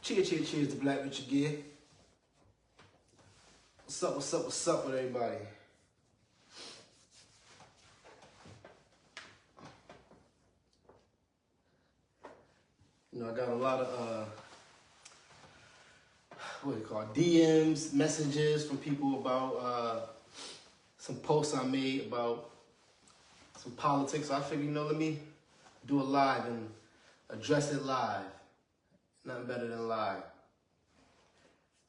Cheers to Black Richard Gear. What's up with everybody? You know, I got a lot of, DMs, messages from people about some posts I made about some politics. So I figured, let me do a live and address it live. Nothing better than live.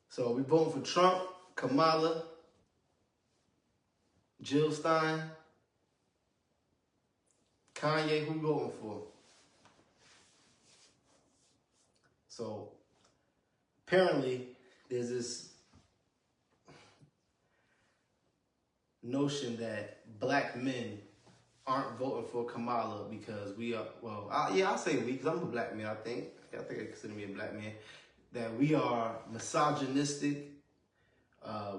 So we voting for Trump, Kamala, Jill Stein, Kanye. Who we voting for? So apparently there's this notion that black men aren't voting for Kamala because we are, I'll say we, because I'm a black man, I think I consider me a black man, that we are misogynistic.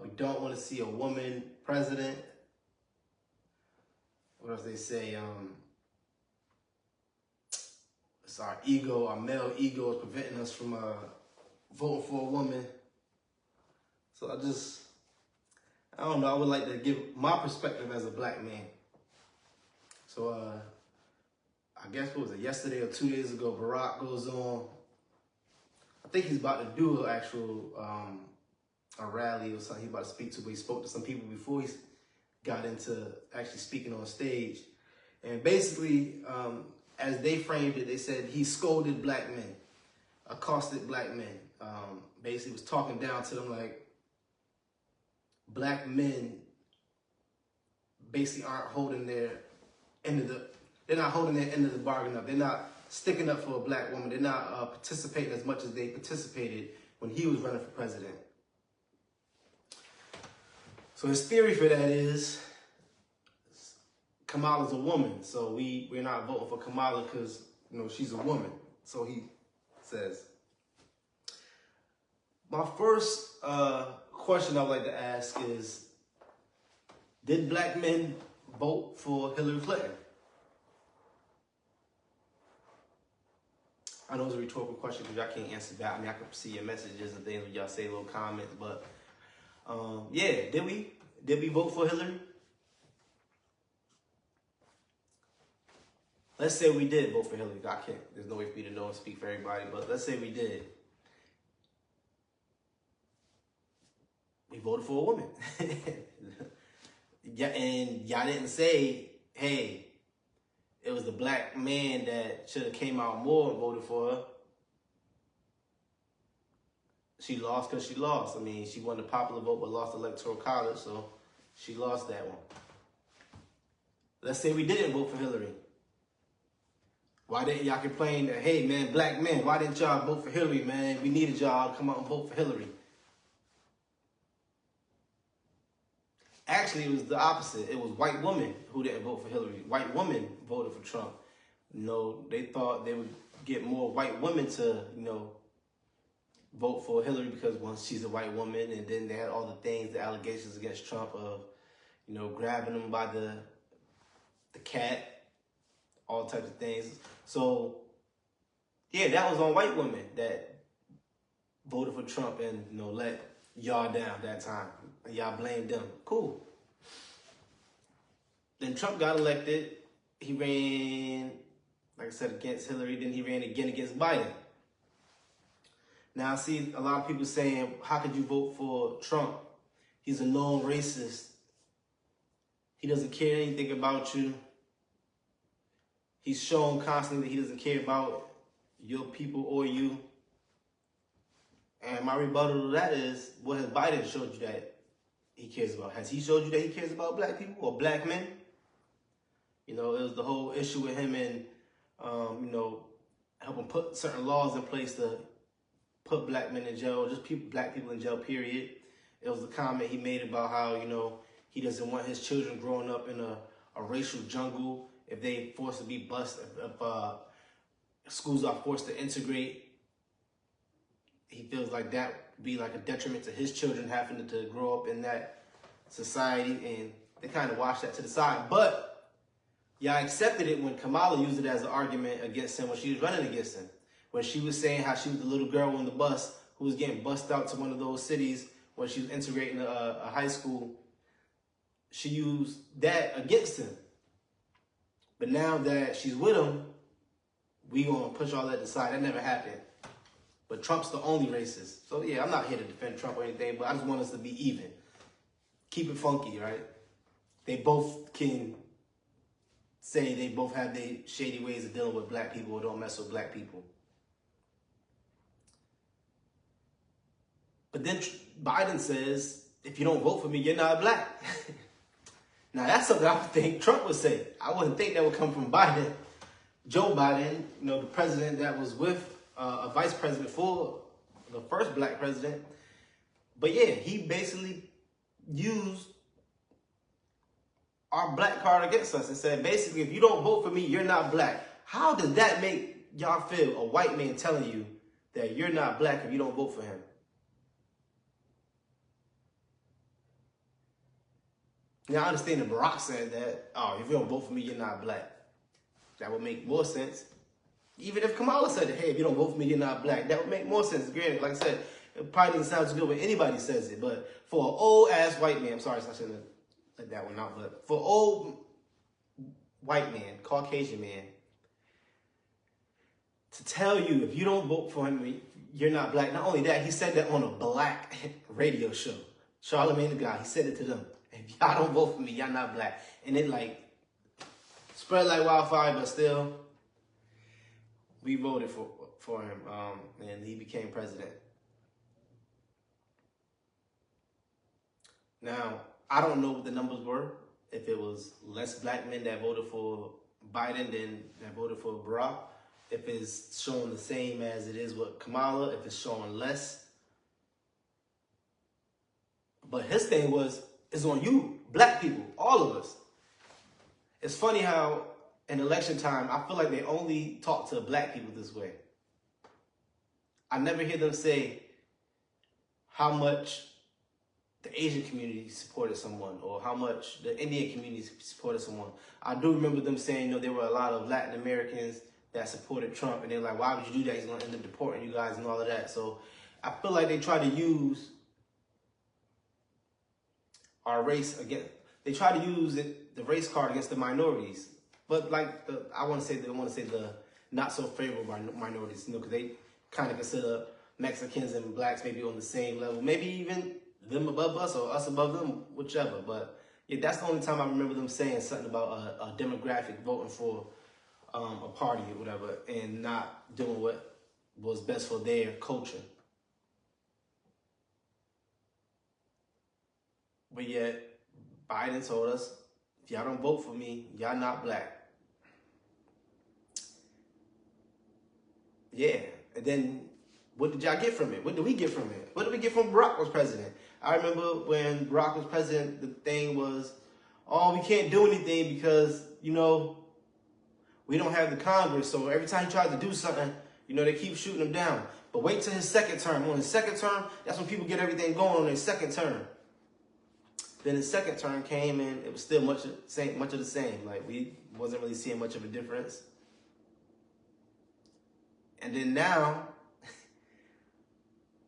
We don't want to see a woman president. What else they say? It's our ego, our male ego is preventing us from voting for a woman. So I don't know, I would like to give my perspective as a black man. So I guess, what was it, yesterday or 2 days ago, Barack goes on, I think he's about to do an actual a rally or something he's about to speak to, but he spoke to some people before he got into actually speaking on stage. And basically, as they framed it, they said he scolded black men, accosted black men. Basically was talking down to them like black men basically aren't holding their end of the bargain up. They're not sticking up for a black woman. They're not participating as much as they participated when he was running for president. So his theory for that is Kamala's a woman, so we're not voting for Kamala because she's a woman. So he says. My first question I would like to ask is, did black men vote for Hillary Clinton? I know it's a rhetorical question because y'all can't answer that. I mean, I can see your messages and things when y'all say little comments, but yeah, did we vote for Hillary? Let's say we did vote for Hillary. I can't, there's no way for me to know and speak for everybody, but let's say we did. We voted for a woman. Yeah, and y'all didn't say, hey, it was the black man that should have came out more and voted for her. She lost because she lost. I mean, she won the popular vote but lost the electoral college, so she lost that one. Let's say we didn't vote for Hillary. Why didn't y'all complain that, hey, man, black men, why didn't y'all vote for Hillary, man? We needed y'all to come out and vote for Hillary. Actually, it was the opposite. It was white women who didn't vote for Hillary. White women voted for Trump. They thought they would get more white women to, vote for Hillary because, one, she's a white woman, and then they had all the things, the allegations against Trump of, grabbing him by the cat, all types of things. So, yeah, that was on white women that voted for Trump and, let y'all down that time. Y'all blamed them. Cool. Then Trump got elected. He ran, like I said, against Hillary. Then he ran again against Biden. Now I see a lot of people saying, how could you vote for Trump? He's a known racist. He doesn't care anything about you. He's shown constantly that he doesn't care about your people or you. And my rebuttal to that is, what has Biden showed you that he cares about? Has he showed you that he cares about black people or black men? It was the whole issue with him and, helping put certain laws in place to put black men in jail, just black people in jail, period. It was the comment he made about how, he doesn't want his children growing up in a racial jungle if they forced to be bused, if schools are forced to integrate. He feels like that would be like a detriment to his children having to grow up in that society, and they kind of washed that to the side. But y'all accepted it when Kamala used it as an argument against him when she was running against him. when she was saying how she was the little girl on the bus who was getting bussed out to one of those cities when she was integrating a high school, she used that against him. But now that she's with him, we gonna push all that aside. That never happened. But Trump's the only racist. So yeah, I'm not here to defend Trump or anything, but I just want us to be even. Keep it funky, right? They both can say they both have their shady ways of dealing with black people or don't mess with black people. But then Biden says, if you don't vote for me, you're not black. Now that's something I would think Trump would say. I wouldn't think that would come from Biden. Joe Biden, you know, the president that was with a vice president for the first black president. But yeah, he basically used our black card against us and said, basically, if you don't vote for me, you're not black. How does that make y'all feel, a white man telling you that you're not black if you don't vote for him? Now, I understand that Barack said that, oh, if you don't vote for me, you're not black. That would make more sense. Even if Kamala said that, hey, if you don't vote for me, you're not black. That would make more sense. Granted, like I said, it probably doesn't sound too good when anybody says it. But for an old-ass white man, I'm sorry, I shouldn't have let that one out. But for an old white man, Caucasian man, to tell you if you don't vote for him, you're not black. Not only that, he said that on a black radio show. Charlamagne the Guy, he said it to them. If y'all don't vote for me, y'all not black. And it like spread like wildfire, but still, we voted for him, and he became president. Now, I don't know what the numbers were. If it was less black men that voted for Biden than that voted for Barack. If it's showing the same as it is with Kamala. If it's showing less. But his thing was, it's on you, black people, all of us. It's funny how in election time, I feel like they only talk to black people this way. I never hear them say how much the Asian community supported someone or how much the Indian community supported someone. I do remember them saying, you know, there were a lot of Latin Americans that supported Trump, and they're like, why would you do that? He's going to end up deporting you guys and all of that. So I feel like they try to use our race again. They try to use the race card against the minorities. But like I want to say the not so favorable minorities, you know, because they kind of consider Mexicans and blacks maybe on the same level, maybe even them above us or us above them, whichever. But yeah, that's the only time I remember them saying something about a demographic voting for a party or whatever, and not doing what was best for their culture. But yet, Biden told us, if y'all don't vote for me, y'all not black. Yeah, and then what did y'all get from it? What did we get from it? What did we get from Barack was president? I remember when Barack was president, the thing was, oh, we can't do anything because, you know, we don't have the Congress. So every time he tries to do something, you know, they keep shooting him down. But wait till his second term. On his second term, that's when people get everything going on his second term. Then his second term came and it was still much of the same. Like, we wasn't really seeing much of a difference. And then now,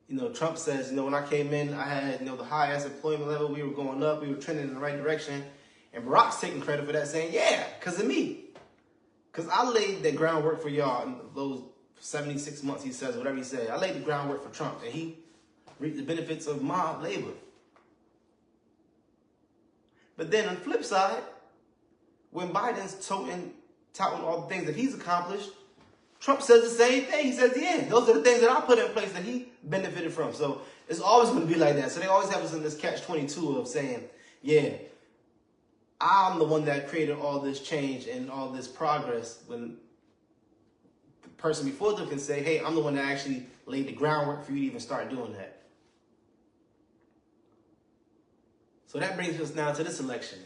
you know, Trump says, you know, when I came in, I had, you know, the highest employment level. We were going up. We were trending in the right direction. And Barack's taking credit for that, saying, yeah, because of me. Because I laid the groundwork for y'all in those 76 months, he says, whatever he said. I laid the groundwork for Trump, and he reaped the benefits of my labor. But then on the flip side, when Biden's touting all the things that he's accomplished, Trump says the same thing. He says, yeah, those are the things that I put in place that he benefited from. So it's always going to be like that. So they always have us in this catch-22 of saying, yeah, I'm the one that created all this change and all this progress, when the person before them can say, hey, I'm the one that actually laid the groundwork for you to even start doing that. So that brings us now to this election,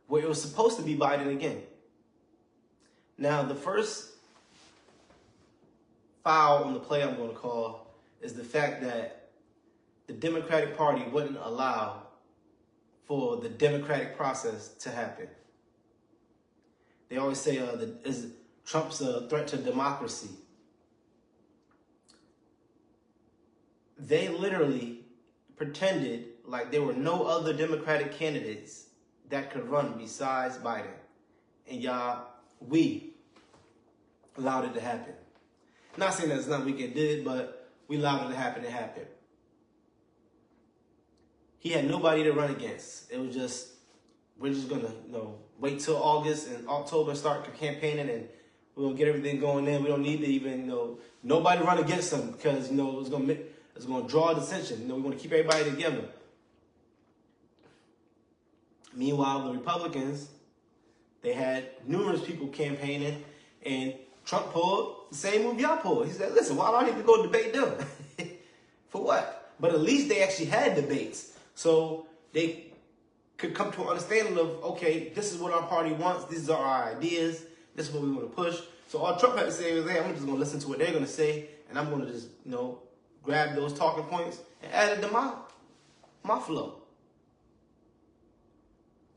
where it was supposed to be Biden again. Now, the first foul on the play I'm going to call is the fact that the Democratic Party wouldn't allow for the democratic process to happen. They always say Trump's a threat to democracy. they literally pretended like there were no other Democratic candidates that could run besides Biden. And we allowed it to happen. Not saying that's nothing we can do, but we allowed it to happen. It happened. He had nobody to run against. It was just, we're just going to, wait till August and October, start campaigning, and we're going to get everything going in. We don't need to even, nobody run against him because, it's going to draw attention. We want to keep everybody together. Meanwhile, the Republicans, they had numerous people campaigning, and Trump pulled the same move y'all pulled. He said, listen, why do I need to go debate them? For what? But at least they actually had debates. So they could come to an understanding of, okay, this is what our party wants. These are our ideas. This is what we want to push. So all Trump had to say was, hey, I'm just going to listen to what they're going to say, and I'm going to just, grab those talking points and add it to my flow.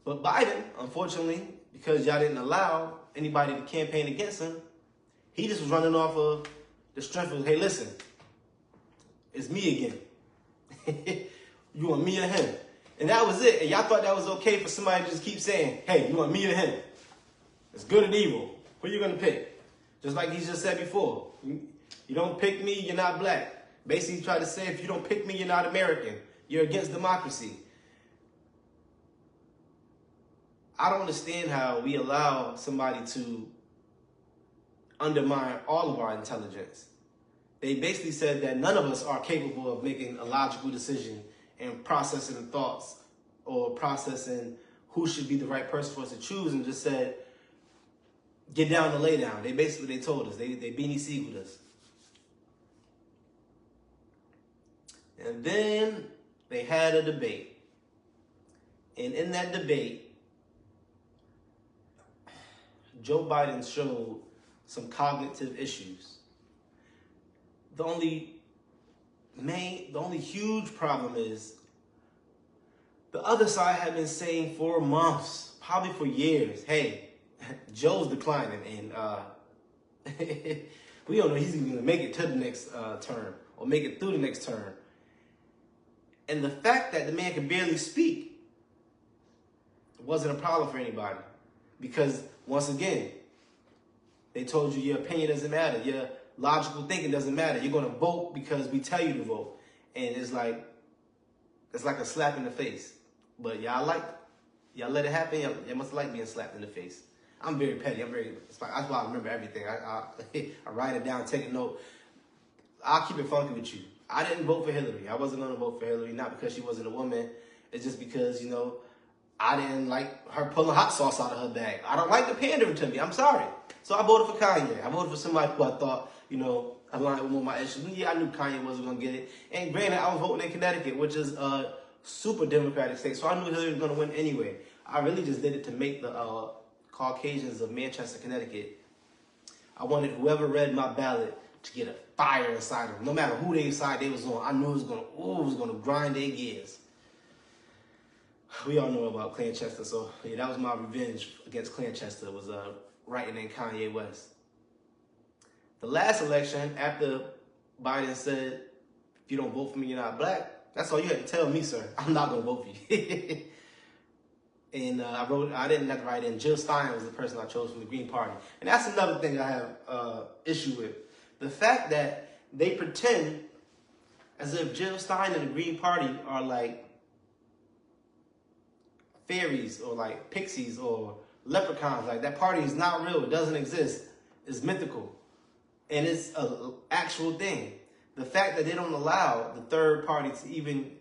But Biden, unfortunately, because y'all didn't allow anybody to campaign against him, he just was running off of the strength of, hey, listen, it's me again. You want me or him? And that was it. And y'all thought that was okay for somebody to just keep saying, hey, you want me or him? It's good and evil. Who are you going to pick? Just like he just said before. You don't pick me, you're not black. Basically, he tried to say, if you don't pick me, you're not American. You're against democracy. I don't understand how we allow somebody to undermine all of our intelligence. They basically said that none of us are capable of making a logical decision and processing thoughts or processing who should be the right person for us to choose, and just said, get down and lay down. They told us. They beanie seagulled us. And then they had a debate. And in that debate, Joe Biden showed some cognitive issues. The only huge problem is the other side had been saying for months, probably for years, hey, Joe's declining, and we don't know he's even going to make it to the next term or make it through the next term. And the fact that the man could barely speak wasn't a problem for anybody, because once again, they told you your opinion doesn't matter, your logical thinking doesn't matter. You're going to vote because we tell you to vote, and it's like a slap in the face. But y'all let it happen. Y'all must like being slapped in the face. I'm very petty. That's why I remember everything. I write it down, take a note. I'll keep it funky with you. I didn't vote for Hillary. I wasn't going to vote for Hillary, not because she wasn't a woman. It's just because, I didn't like her pulling hot sauce out of her bag. I don't like the pandering to me. I'm sorry. So I voted for Kanye. I voted for somebody who I thought, aligned with my issues. Yeah, I knew Kanye wasn't going to get it. And granted, I was voting in Connecticut, which is a super Democratic state. So I knew Hillary was going to win anyway. I really just did it to make the Caucasians of Manchester, Connecticut. I wanted whoever read my ballot to get a fire inside them. No matter who side they was on, I knew it was going to grind their gears. We all know about Clanchester, so yeah, that was my revenge against Clanchester, was writing in Kanye West. The last election, after Biden said, if you don't vote for me, you're not black, that's all you had to tell me, sir. I'm not going to vote for you. And I didn't have to write in. Jill Stein was the person I chose from the Green Party. And that's another thing I have issue with. The fact that they pretend as if Jill Stein and the Green Party are like fairies or like pixies or leprechauns. Like, that party is not real. It doesn't exist. It's mythical. And it's an actual thing. The fact that they don't allow the third party to even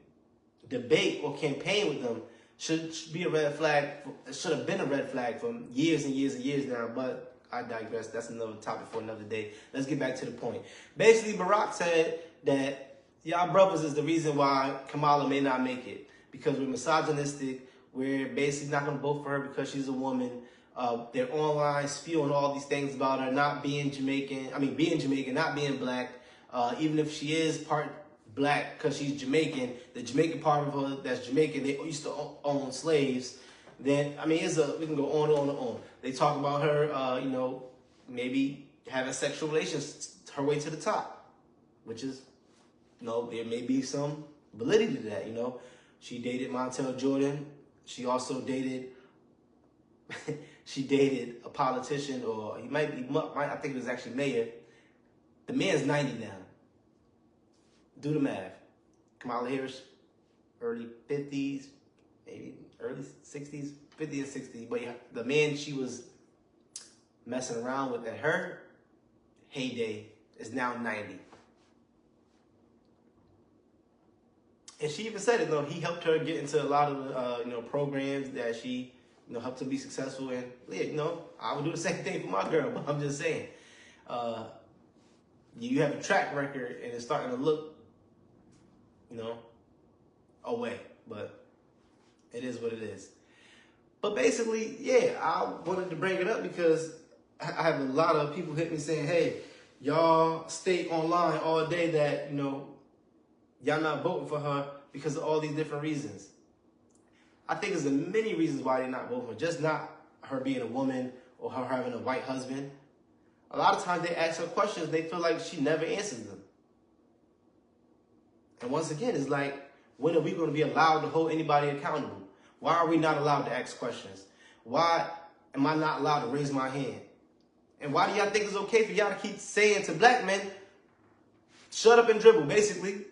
debate or campaign with them should be a red flag. It should have been a red flag for years and years and years now. But I digress. That's another topic for another day. Let's get back to the point. Basically, Barack said that y'all brothers is the reason why Kamala may not make it, because we're misogynistic. We're basically not going to vote for her because she's a woman. They're online spewing all these things about her not being Jamaican. Being Jamaican, not being black. Even if she is part black because she's Jamaican, the Jamaican part of her that's Jamaican, they used to own slaves. Then, we can go on and on and on. They talk about her, maybe having sexual relations her way to the top, which is there may be some validity to that, She dated Montel Jordan. She also dated, she dated a politician, or he might be, I think it was actually mayor. The man's 90 now. Do the math. Kamala Harris, early 50s, maybe early 60s, 50 and 60s. But the man she was messing around with at her heyday is now 90. And she even said it, though. He helped her get into a lot of, programs that she, helped her be successful in. Yeah, I would do the same thing for my girl, but I'm just saying. You have a track record and it's starting to look, away. But it is what it is. But basically, yeah, I wanted to bring it up because I have a lot of people hit me saying, hey, y'all stay online all day that, y'all not voting for her because of all these different reasons. I think there's many reasons why they're not voting for her. Just not her being a woman or her having a white husband. A lot of times they ask her questions, they feel like she never answers them. And once again, it's like, when are we going to be allowed to hold anybody accountable? Why are we not allowed to ask questions? Why am I not allowed to raise my hand? And why do y'all think it's okay for y'all to keep saying to black men, shut up and dribble, basically.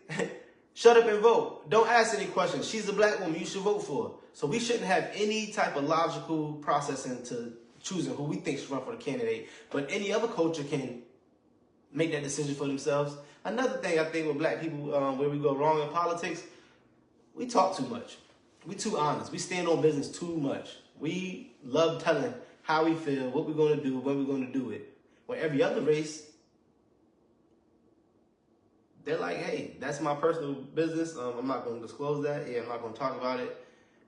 Shut up and vote. Don't ask any questions. She's a black woman. You should vote for her. So we shouldn't have any type of logical process into choosing who we think should run for the candidate. But any other culture can make that decision for themselves. Another thing I think with black people, where we go wrong in politics, we talk too much. We too honest. We stand on business too much. We love telling how we feel, what we're going to do, when we're going to do it. When every other race, they're like, hey, that's my personal business. I'm not going to disclose that. Yeah, I'm not going to talk about it.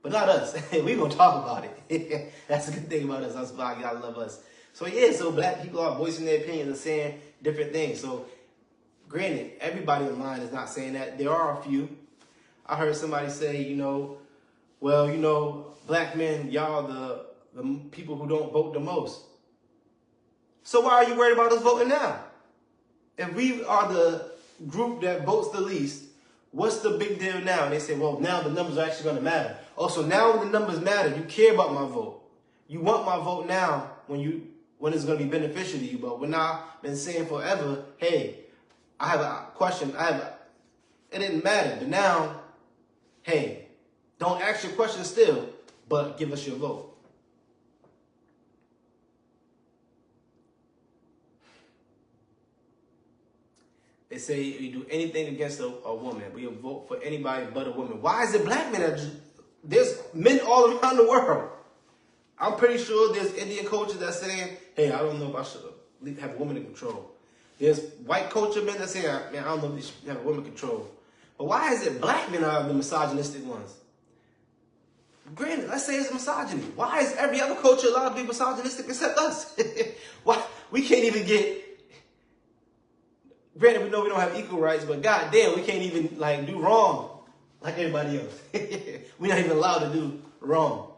But not us. We're going to talk about it. That's a good thing about us. That's why God love us. So yeah, so black people are voicing their opinions and saying different things. So granted, everybody online is not saying that. There are a few. I heard somebody say, black men, y'all the people who don't vote the most. So why are you worried about us voting now? If we are the group that votes the least, what's the big deal now? And they say, well, now the numbers are actually going to matter. Oh, so now when the numbers matter, you care about my vote. You want my vote now when it's going to be beneficial to you. But when I've been saying forever, hey, I have a question. It didn't matter. But now, hey, don't ask your question still, but give us your vote. They say if you do anything against a woman, we will vote for anybody but a woman. Why is it black men? There's men all around the world. I'm pretty sure there's Indian culture that's saying, hey, I don't know if I should have women in control. There's white culture men that say, man, I don't know if they should have women control. But why is it black men are the misogynistic ones? Granted, let's say it's misogyny. Why is every other culture allowed to be misogynistic except us? Why we can't even get... Granted, we know we don't have equal rights, but goddamn, we can't even do wrong like everybody else. We're not even allowed to do wrong.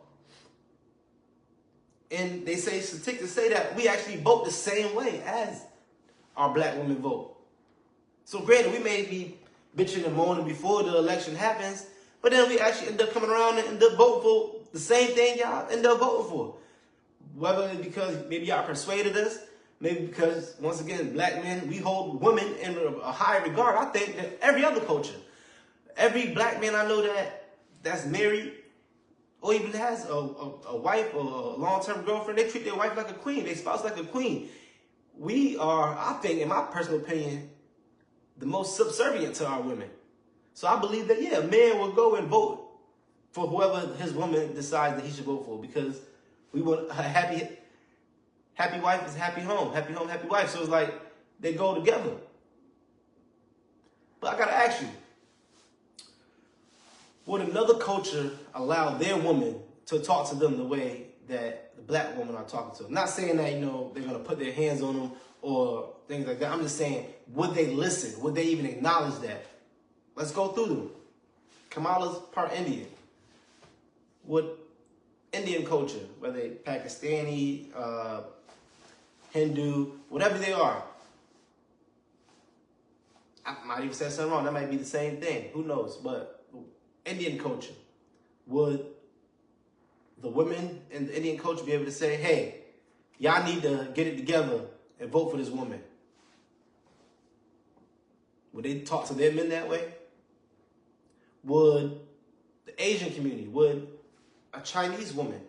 And they say statistics say that we actually vote the same way as our black women vote. So granted, we may be bitching and moaning before the election happens, but then we actually end up coming around and end up voting for the same thing y'all end up voting for. Whether it's because maybe y'all persuaded us, maybe because, once again, black men, we hold women in a high regard, I think, than every other culture. Every black man I know that's married or even has a wife or a long-term girlfriend, they treat their wife like a queen, their spouse like a queen. We are, I think, in my personal opinion, the most subservient to our women. So I believe that, yeah, a man will go and vote for whoever his woman decides that he should vote for, because we want a happy wife is happy home, happy wife. So it's like they go together. But I gotta ask you, would another culture allow their woman to talk to them the way that the black women are talking to them? Not saying that, they're gonna put their hands on them or things like that. I'm just saying, would they listen? Would they even acknowledge that? Let's go through them. Kamala's part Indian. Would Indian culture, whether they Pakistani, Hindu, whatever they are, I might even say something wrong. That might be the same thing. Who knows? But Indian culture, would the women in the Indian culture be able to say, hey, y'all need to get it together and vote for this woman? Would they talk to their men that way? Would the Asian community, would a Chinese woman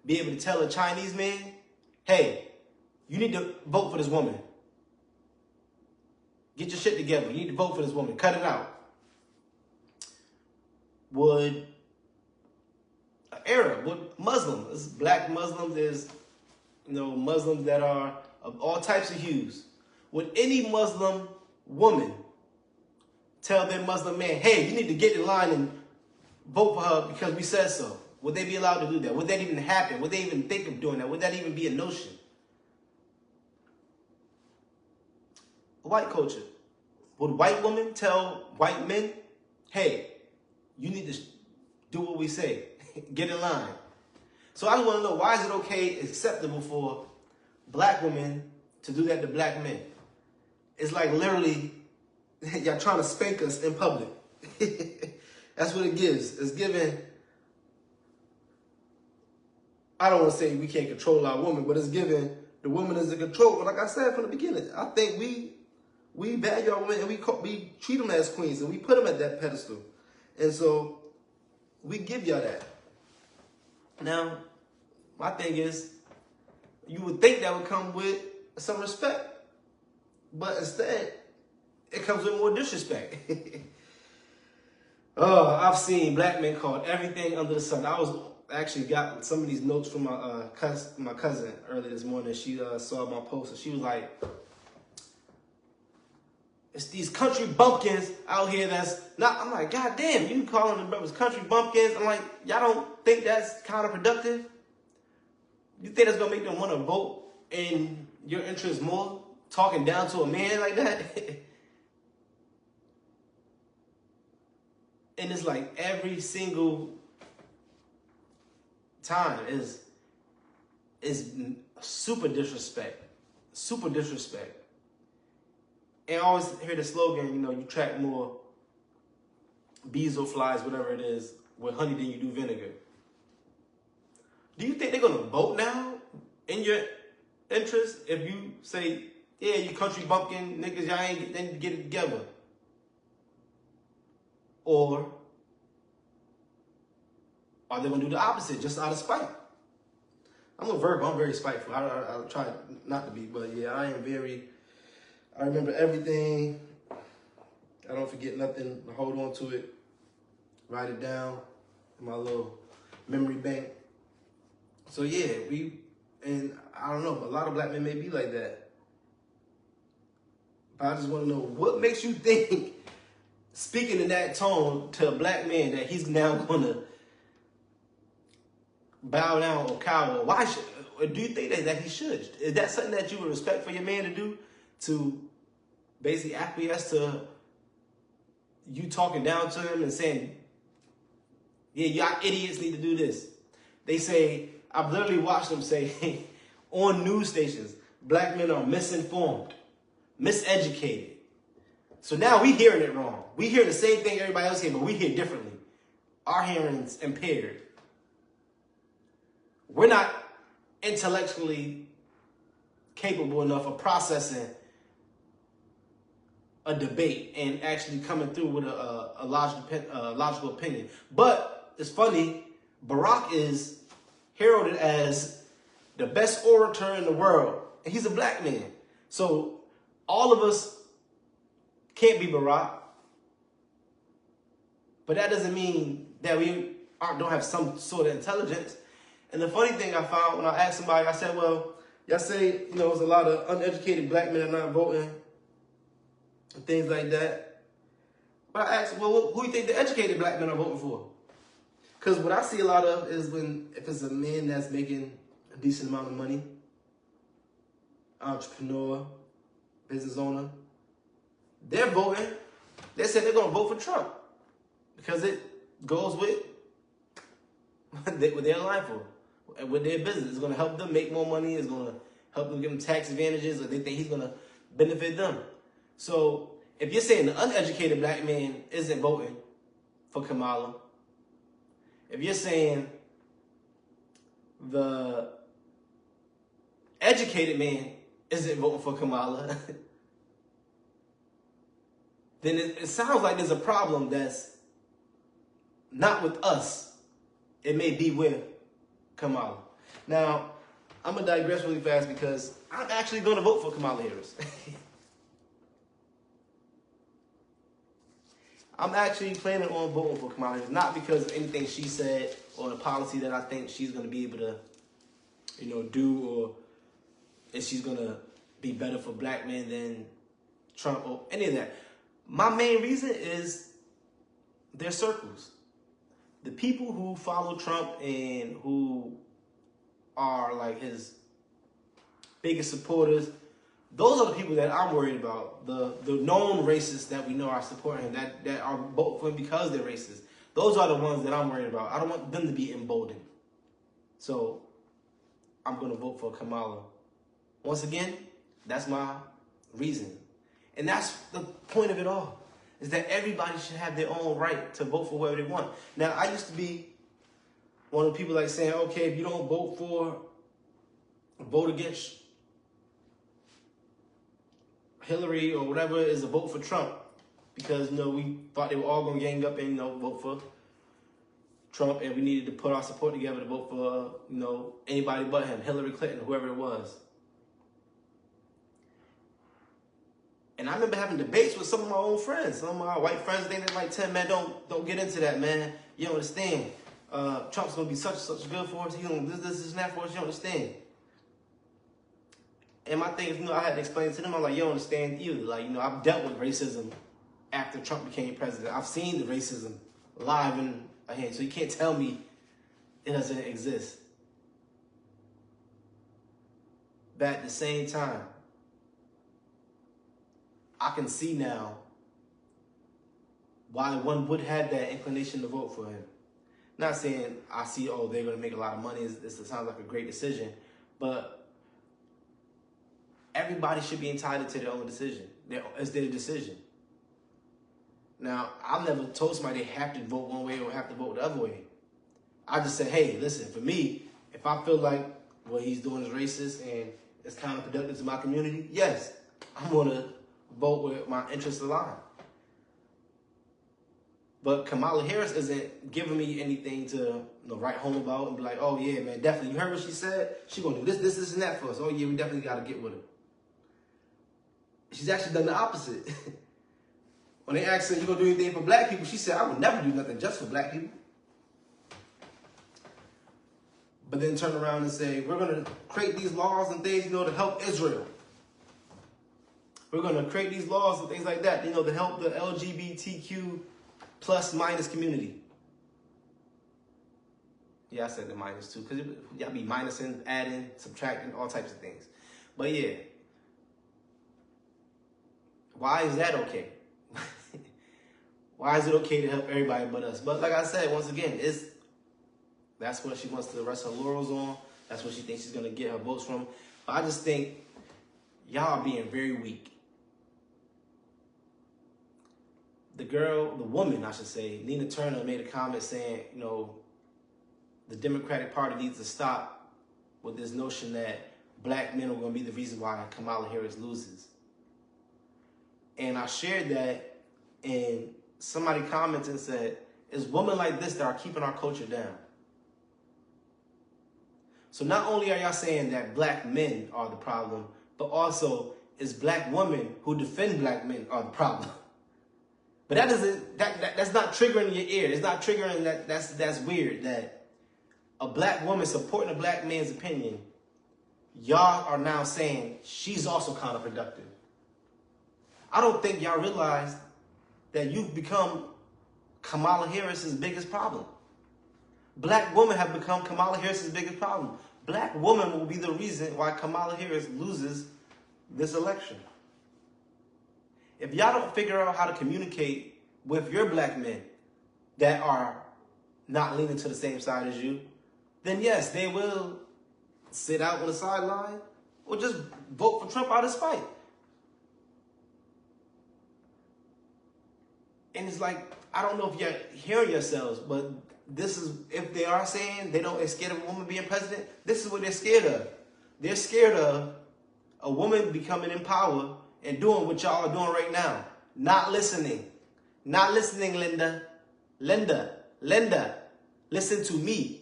be able to tell a Chinese man, hey, you need to vote for this woman. Get your shit together. You need to vote for this woman. Cut it out. Would an Arab, would Muslims, black Muslims, there's Muslims that are of all types of hues. Would any Muslim woman tell their Muslim man, hey, you need to get in line and vote for her because we said so? Would they be allowed to do that? Would that even happen? Would they even think of doing that? Would that even be a notion? White culture. Would white women tell white men, hey, you need to do what we say. Get in line. So I just want to know, why is it okay, acceptable for black women to do that to black men? It's like literally, y'all trying to spank us in public. That's what it gives. It's giving, I don't want to say we can't control our woman, but it's giving the woman is in control. But like I said from the beginning, I think we value our women and we treat them as queens and we put them at that pedestal. And so we give y'all that. Now, my thing is, you would think that would come with some respect, but instead, it comes with more disrespect. Oh, I've seen black men called everything under the sun. I actually got some of these notes from my cousin earlier this morning. She saw my post and she was like, it's these country bumpkins out here that's not. I'm like, God damn, you calling them brothers country bumpkins? I'm like, y'all don't think that's counterproductive? You think that's gonna make them want to vote in your interest more? Talking down to a man like that? And it's like every single time is super disrespect. Super disrespect. And I always hear the slogan, you track more bees or flies, whatever it is, with honey than you do vinegar. Do you think they're going to vote now in your interest if you say, yeah, you country bumpkin niggas, y'all ain't get it together? Or are they going to do the opposite just out of spite? I'm a Virgo. I'm very spiteful. I'll try not to be, but yeah, I remember everything. I don't forget nothing. I hold on to it. Write it down in my little memory bank. So yeah, and I don't know, a lot of black men may be like that. But I just want to know, what makes you think, speaking in that tone to a black man, that he's now going to bow down or cower? Why should, do you think that he should? Is that something that you would respect for your man to do? To basically acquiesce to you talking down to him and saying, yeah, y'all idiots need to do this. They say, I've literally watched them say on news stations, black men are misinformed, miseducated. So now we hearing it wrong. We hear the same thing everybody else hear, but we hear differently. Our hearing's impaired. We're not intellectually capable enough of processing a debate and actually coming through with a logical opinion. But it's funny, Barack is heralded as the best orator in the world, and he's a black man. So all of us can't be Barack, but that doesn't mean that we don't have some sort of intelligence. And the funny thing I found when I asked somebody, I said, well, y'all say, there's a lot of uneducated black men that are not voting and things like that. But I asked, well, who do you think the educated black men are voting for? Because what I see a lot of is if it's a man that's making a decent amount of money, entrepreneur, business owner, they're voting. They said they're going to vote for Trump because it goes with what they're aligned for, with their business. It's going to help them make more money. It's going to help them give them tax advantages, or they think he's going to benefit them. So if you're saying the uneducated black man isn't voting for Kamala, if you're saying the educated man isn't voting for Kamala, then it sounds like there's a problem that's not with us. It may be with Kamala. Now, I'm going to digress really fast because I'm actually going to vote for Kamala Harris. I'm actually planning on voting for Kamala Harris, not because of anything she said or the policy that I think she's going to be able to, do, or if she's going to be better for black men than Trump or any of that. My main reason is their circles. The people who follow Trump and who are like his biggest supporters, those are the people that I'm worried about. The known racists that we know are supporting him, that are voting for him because they're racist. Those are the ones that I'm worried about. I don't want them to be emboldened. So I'm going to vote for Kamala. Once again, that's my reason. And that's the point of it all, is that everybody should have their own right to vote for whoever they want. Now, I used to be one of the people like saying, okay, if you don't vote against Hillary or whatever, is a vote for Trump. Because, we thought they were all going to gang up and, vote for Trump, and we needed to put our support together to vote for, anybody but him, Hillary Clinton, whoever it was. And I remember having debates with some of my old friends, some of my white friends. They were like, "Tim, man, don't get into that, man. You don't understand. Trump's gonna be such good for us. He's gonna this and that for us. You don't understand." And my thing is, I had to explain to them. I'm like, "You don't understand either. Like, I've dealt with racism after Trump became president. I've seen the racism live in my hand. So you can't tell me it doesn't exist." But at the same time, I can see now why one would have that inclination to vote for him. Not saying I see, they're going to make a lot of money. This sounds like a great decision. But everybody should be entitled to their own decision. It's their decision. Now, I've never told somebody they have to vote one way or have to vote the other way. I just said, hey, listen, for me, if I feel like what he's doing is racist and it's counterproductive to my community, yes, I'm going to vote with my interests aligned. But Kamala Harris isn't giving me anything to write home about and be like, oh yeah, man, definitely. You heard what she said? She gonna do this, and that for us. Oh yeah, we definitely gotta get with her. She's actually done the opposite. When they asked her, you gonna do anything for black people? She said, I would never do nothing just for black people. But then turn around and say, we're gonna create these laws and things, to help Israel. We're going to create these laws and things like that, to help the LGBTQ plus minus community. Yeah, I said the minus too, because y'all be minusing, adding, subtracting, all types of things. But yeah, why is that okay? Why is it okay to help everybody but us? But like I said, once again, that's what she wants to rest her laurels on. That's what she thinks she's going to get her votes from. But I just think y'all are being very weak. The woman, I should say, Nina Turner made a comment saying, the Democratic Party needs to stop with this notion that black men are going to be the reason why Kamala Harris loses. And I shared that, and somebody commented and said, it's women like this that are keeping our culture down. So not only are y'all saying that black men are the problem, but also it's black women who defend black men are the problem. But that's not triggering your ear. It's not triggering that's weird that a black woman supporting a black man's opinion, y'all are now saying she's also counterproductive. I don't think y'all realize that you've become Kamala Harris's biggest problem. Black women have become Kamala Harris's biggest problem. Black women will be the reason why Kamala Harris loses this election. If y'all don't figure out how to communicate with your black men that are not leaning to the same side as you, then yes, they will sit out on the sideline or just vote for Trump out of spite. And it's like, I don't know if you're hearing yourselves, but this is, if they are saying they're scared of a woman being president, this is what they're scared of. They're scared of a woman becoming in power and doing what y'all are doing right now. Not listening. Not listening, Linda. Linda, listen to me.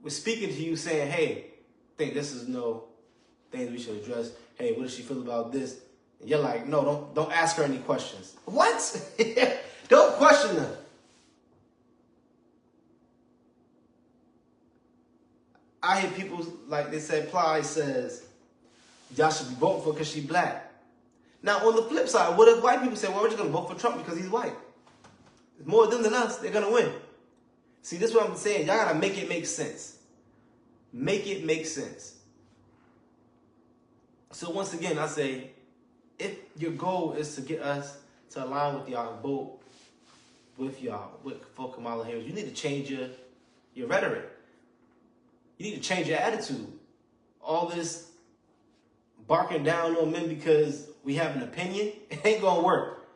We're speaking to you saying, hey, I think this is things we should address. Hey, what does she feel about this? And you're like, no, don't ask her any questions. What? Don't question her. I hear people, like they said, Ply says, y'all should be voting for because she's black. Now, on the flip side, what if white people say, well, we're just going to vote for Trump because he's white? It's more them than us. They're going to win. See, this is what I'm saying. Y'all got to make it make sense. Make it make sense. So once again, I say, if your goal is to get us to align with y'all and vote with y'all, for Kamala Harris, you need to change your rhetoric. You need to change your attitude. All this barking down on men because we have an opinion, it ain't gonna work.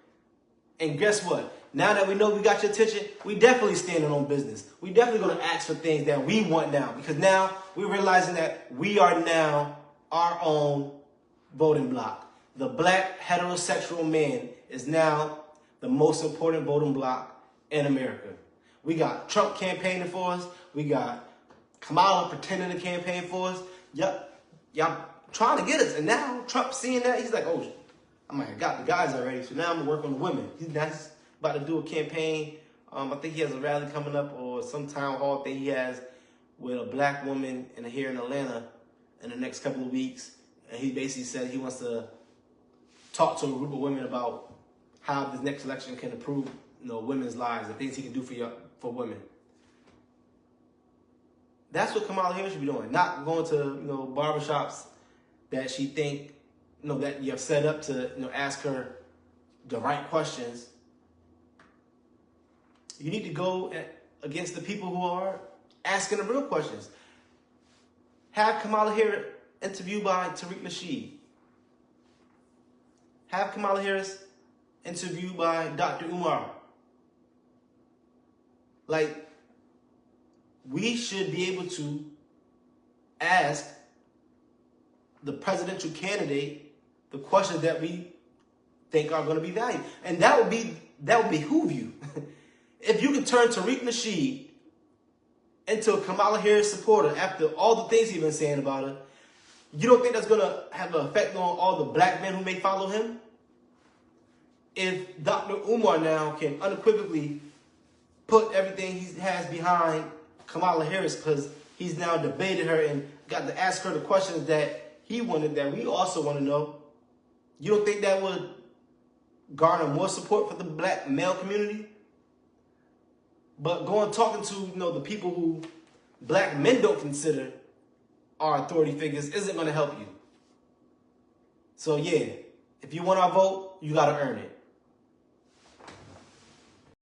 And guess what? Now that we know we got your attention, we definitely standing on business. We definitely gonna ask for things that we want now, because now we're realizing that we are now our own voting bloc. The black heterosexual man is now the most important voting bloc in America. We got Trump campaigning for us. We got Kamala pretending to campaign for us. Y'all trying to get us. And now Trump seeing that, he's like, oh, I might have got the guys already, so now I'm going to work on the women. He's about to do a campaign. I think he has a rally coming up or some town hall thing he has with a black woman here in Atlanta in the next couple of weeks. And he basically said he wants to talk to a group of women about how this next election can improve, women's lives, the things he can do for women. That's what Kamala Harris should be doing. Not going to, barbershops that she think, that you have set up to, ask her the right questions. You need to go against the people who are asking the real questions. Have Kamala Harris interviewed by Tariq Nasheed. Have Kamala Harris interviewed by Dr. Umar. Like, we should be able to ask the presidential candidate the questions that we think are going to be valued. And that would behoove you. If you can turn Tariq Nasheed into a Kamala Harris supporter after all the things he's been saying about her, you don't think that's going to have an effect on all the black men who may follow him? If Dr. Umar now can unequivocally put everything he has behind Kamala Harris because he's now debated her and got to ask her the questions that he wanted, that we also want to know, you don't think that would garner more support for the black male community? But going talking to the people who black men don't consider are authority figures isn't going to help you. So yeah, if you want our vote, you got to earn it.